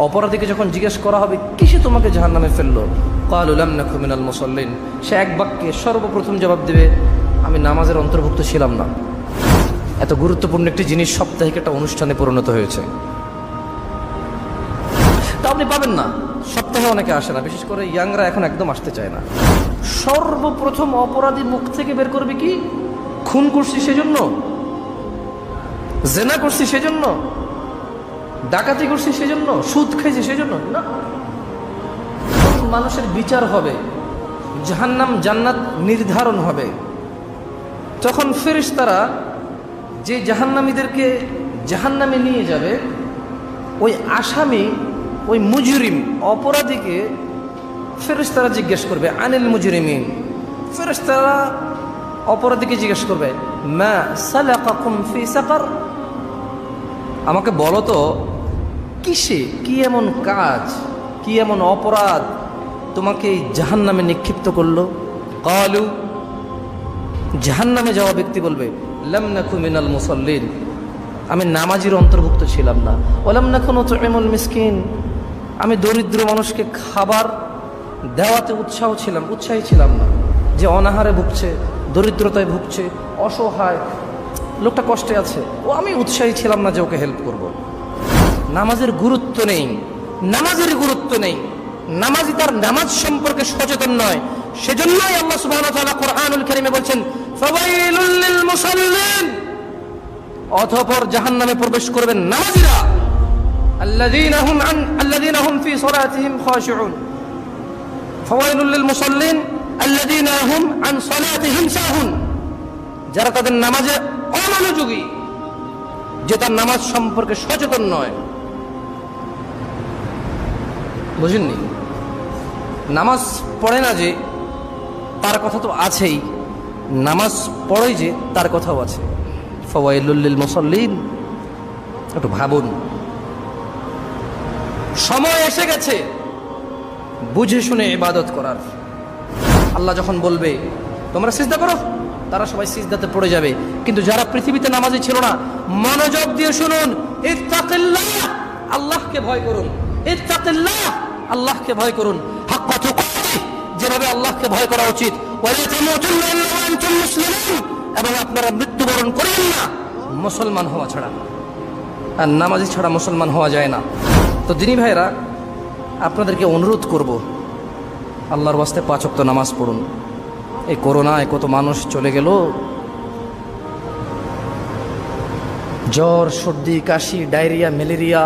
অপরাধীকে যখন জিজ্ঞেস করা হবে কিসে তোমাকে জাহান্নামে ফেললো, ক্বালু লাম নাকু মিনাল মুসাল্লিন, সে এক বাক্যে সর্বপ্রথম জবাব দেবে, আমি নামাজের অন্তর্ভুক্ত ছিলাম না। এত গুরুত্বপূর্ণ একটি জিনিস সাপ্তাহিক একটা অনুষ্ঠানে পরিণত হয়েছে। তা আপনি পাবেন না, সপ্তাহে অনেকে আসে না, বিশেষ করে ইয়াংরা এখন একদম আসতে চায় না। সর্বপ্রথম অপরাধী মুখ থেকে বের করবে কি, খুন করছি সেজন্য, জেনা করছি সেজন্য, ডাকাতি করছি সেজন্য, সুদ খাইছি সেজন্য না। মানুষের বিচার হবে, জাহান্নাম জান্নাত নির্ধারণ হবে। তখন ফেরেশতারা যে জাহান্নামীদেরকে জাহান্নামে নিয়ে যাবে, ওই আসামি, ওই মুজরিম অপরাধীকে ফেরেশতারা জিজ্ঞেস করবে, আনিল মুজরিমিন, ফেরেশতারা অপরাধীকে জিজ্ঞেস করবে, মা সালাকাকুম ফি সাকার, আমাকে বলো তো কিসে, কি এমন কাজ, কি এমন অপরাধ তোমাকে জাহান্নামে নিক্ষিপ্ত করলো। ক্বালু, জাহান্নামে যাওয়া ব্যক্তি বলবে, লাম নাকু মিনাল মুসাল্লিন, আমি নামাজির অন্তর্ভুক্ত ছিলাম না। ওয়ালাম নাকু নুতঈমুল মিসকিন, আমি দরিদ্র মানুষকে খাবার দেওয়াতে উৎসাহী ছিলাম না। যে অনাহারে ভুগছে, দরিদ্রতায় ভুগছে, অসহায় লোকটা কষ্টে আছে, ও আমি উৎসাহী ছিলাম না যে ওকে হেল্প করব। নামাজের গুরুত্ব নেই, নামাজের গুরুত্ব নেই, নামাজি তার নামাজ সম্পর্কে সচেতন নয়। সেজন্যই আল্লাহ সুবহানাহু ওয়া তাআলা কোরআনুল কারীমে বলছেন, ফাওয়াইলুল লিল মুসাল্লিন, অতঃপর জাহান্নামে প্রবেশ করবেন নামাজীরা, আল্লাযীনা হুম ফি সালাতিহিম খাশিউন, ফাওয়াইলুল লিল মুসাল্লিন আল্লাযীনা হুম আন সালাতিহিম সাহুন, যারা তাদের নামাজে অমনোযোগী, যে তার নামাজ সম্পর্কে সচেতন নয়। বুঝেননি? নামাজ পড়ে না যে তার কথা তো আছেই, নামাজ পড়ে যে তার কথাও আছে। ফাওয়াইলুল লিল মুসাল্লিন, একটু ভাবুন, সময় এসে গেছে বুঝে শুনে ইবাদত করার। আল্লাহ যখন বলবে তোমরা সিজদা করো, তারা সবাই সিজদাতে পড়ে যাবে। কিন্তু যারা পৃথিবীতে নামাজি ছিল না, মনোযোগ দিয়ে শুনুন, ইত্তাকিল্লাহ, আল্লাহকে ভয় করুন, ইত্তাকিল্লাহ, আল্লাহকে ভয় করুন, হাক্কা তুকাতিহ, যেভাবে আল্লাহকে ভয় করা উচিত, ওয়ালা তামুতুন্না ইল্লা ওয়া আনতুম মুসলিমুন, এবং আপনারা মৃত্যুবরণ করেন না মুসলমান হওয়া ছাড়া। আর নামাজি ছাড়া মুসলমান হওয়া যায় না। তো দিনী ভাইরা, আপনাদেরকে অনুরোধ করব, আল্লাহর ওয়াস্তে 5 ওয়াক্ত নামাজ পড়ুন। এই করোনায় কত মানুষ চলে গেল, জ্বর, সর্দি, কাশি, ডায়রিয়া, ম্যালেরিয়া,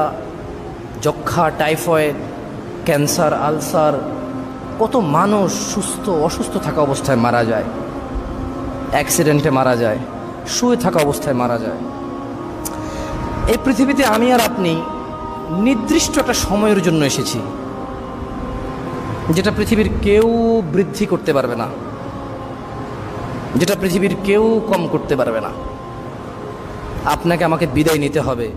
যক্ষা, টাইফয়েড, ক্যান্সার, আলসার, কত মানুষ অসুস্থ থাকা অবস্থায় মারা যায়, অ্যাক্সিডেন্টে মারা যায়, শুয়ে থাকা অবস্থায় মারা যায়। এই পৃথিবীতে আমি আর আপনি নির্দিষ্ট একটা সময়ের জন্য এসেছি, যেটা পৃথিবীর কেউ বৃদ্ধি করতে পারবে না, যেটা পৃথিবীর কেউ কম করতে পারবে না। আপনাকে আমাকে বিদায় নিতে হবে।